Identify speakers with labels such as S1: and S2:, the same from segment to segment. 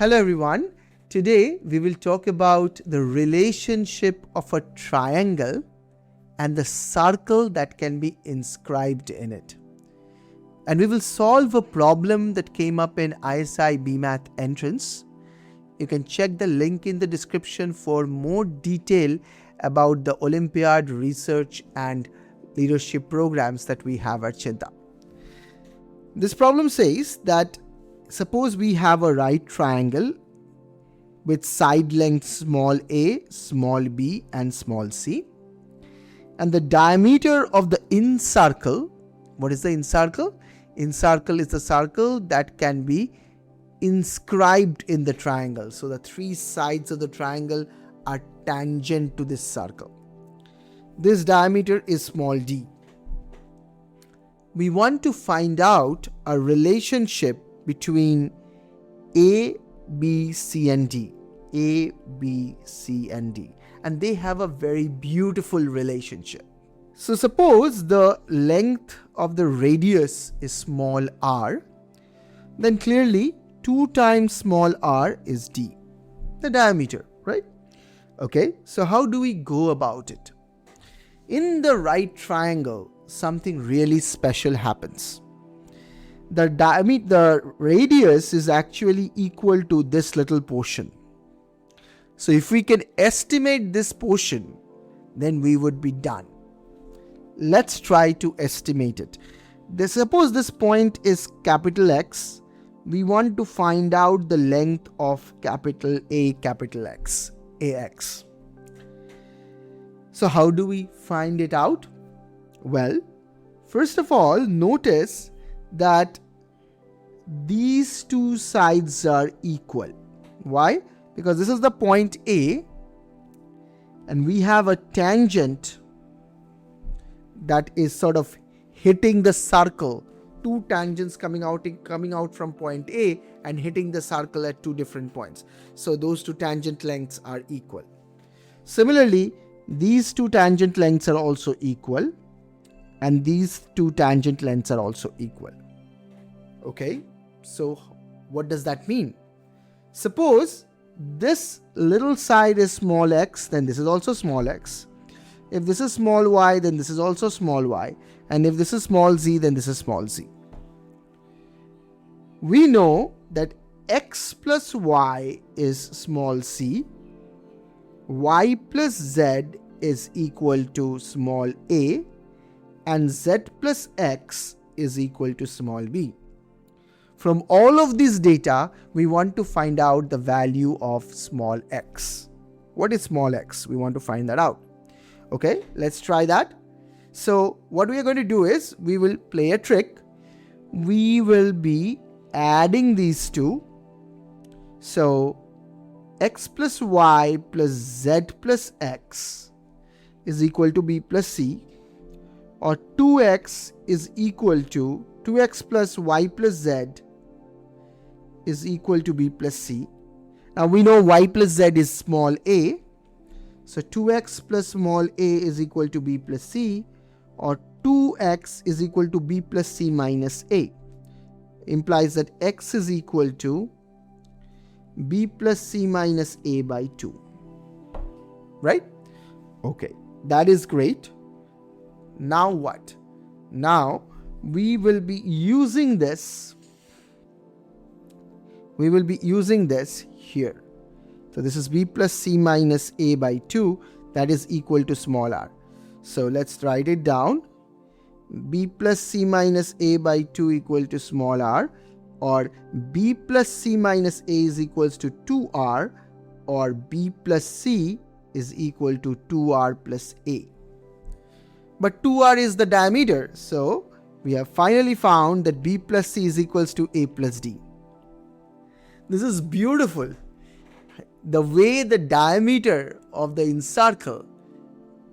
S1: Hello everyone. Today we will talk about the relationship of a triangle and the circle that can be inscribed in it. And we will solve a problem that came up in ISI BStat entrance. You can check the link in the description for more detail about the Olympiad research and leadership programs that we have at Cheenta. This problem says that suppose we have a right triangle with side lengths small a, small b and small c, and the diameter of the incircle. What is the incircle? Incircle is the circle that can be inscribed in the triangle. So the three sides of the triangle are tangent to this circle. This diameter is small d. We want to find out a relationship between A, B, C and D. A, B, C and D. And they have a very beautiful relationship. So suppose the length of the radius is small r, then clearly 2 times small r is d, the diameter, right? Okay, so how do we go about it? In the right triangle, something really special happens. The radius is actually equal to this little portion. So if we can estimate this portion, then we would be done. Let's try to estimate it. Suppose this point is capital X. We want to find out the length of capital A, capital X, AX. So how do we find it out? Well, first of all, notice that these two sides are equal. Why? Because this is the point A and we have a tangent that is sort of hitting the circle. Two tangents coming out from point A and hitting the circle at 2 different points. So those 2 tangent lengths are equal. Similarly, these 2 tangent lengths are also equal. And these 2 tangent lengths are also equal. Okay, so what does that mean? Suppose this little side is small x, then this is also small x. If this is small y, then this is also small y. And if this is small z, then this is small z. We know that x plus y is small c, y plus z is equal to small a, and z plus x is equal to small b. From all of these data, we want to find out the value of small x. What is small x? We want to find that out. Okay, let's try that. So what we are going to do is, we will play a trick. We will be adding these two. So x plus y plus z plus x is equal to b plus c. Or 2x is equal to 2x plus y plus z is equal to b plus c. Now we know y plus z is small a. So 2x plus small a is equal to b plus c, or 2x is equal to b plus c minus a. Implies that x is equal to b plus c minus a by 2. Right? Okay, that is great. Now what? Now we will be using this. We will be using this here. So this is b plus c minus a by 2, that is equal to small r. So let's write it down. B plus c minus a by 2 equal to small r, or b plus c minus a is equals to 2r, or b plus c is equal to 2r plus a. But 2r is the diameter, so we have finally found that b plus c is equals to a plus d. This is beautiful. The way the diameter of the incircle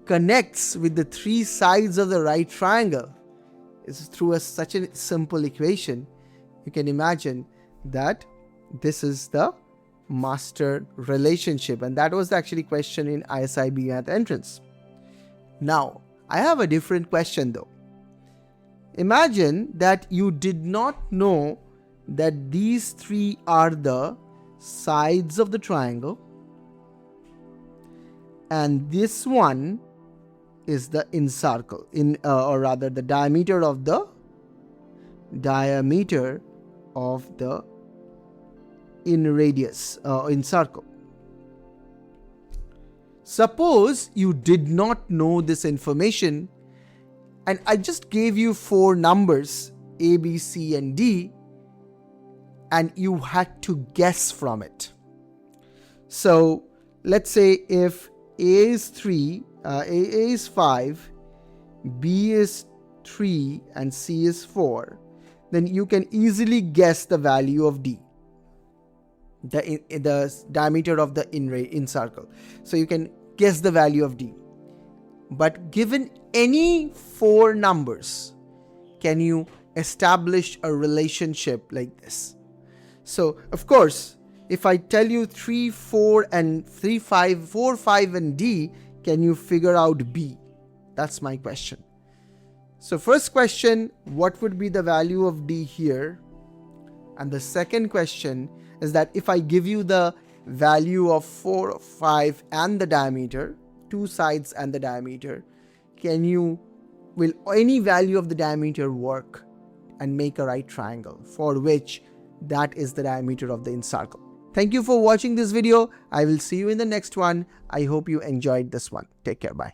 S1: connects with the 3 sides of the right triangle is through such a simple equation. You can imagine that this is the master relationship, and that was the actually question in ISI BStat entrance. Now, I have a different question though. Imagine that you did not know that these 3 are the sides of the triangle, and this one is the incircle, or rather the diameter of the incircle. Suppose you did not know this information and I just gave you 4 numbers A, B, C and D, and you had to guess from it. So let's say if A is 3, A is 5, B is 3 and C is 4, then you can easily guess the value of D, the diameter of the incircle. So you can guess the value of D. But given any 4 numbers, can you establish a relationship like this? So of course, if I tell you 3, 4 and 3, 5, 4, 5 and D, can you figure out B? That's my question. So first question, what would be the value of D here? And the second question is that if I give you the value of 4, 5 and the diameter, 2 sides and the diameter, will any value of the diameter work and make a right triangle, for which that is the diameter of the incircle? Thank you for watching this video. I will see you in the next one. I hope you enjoyed this one. Take care. Bye.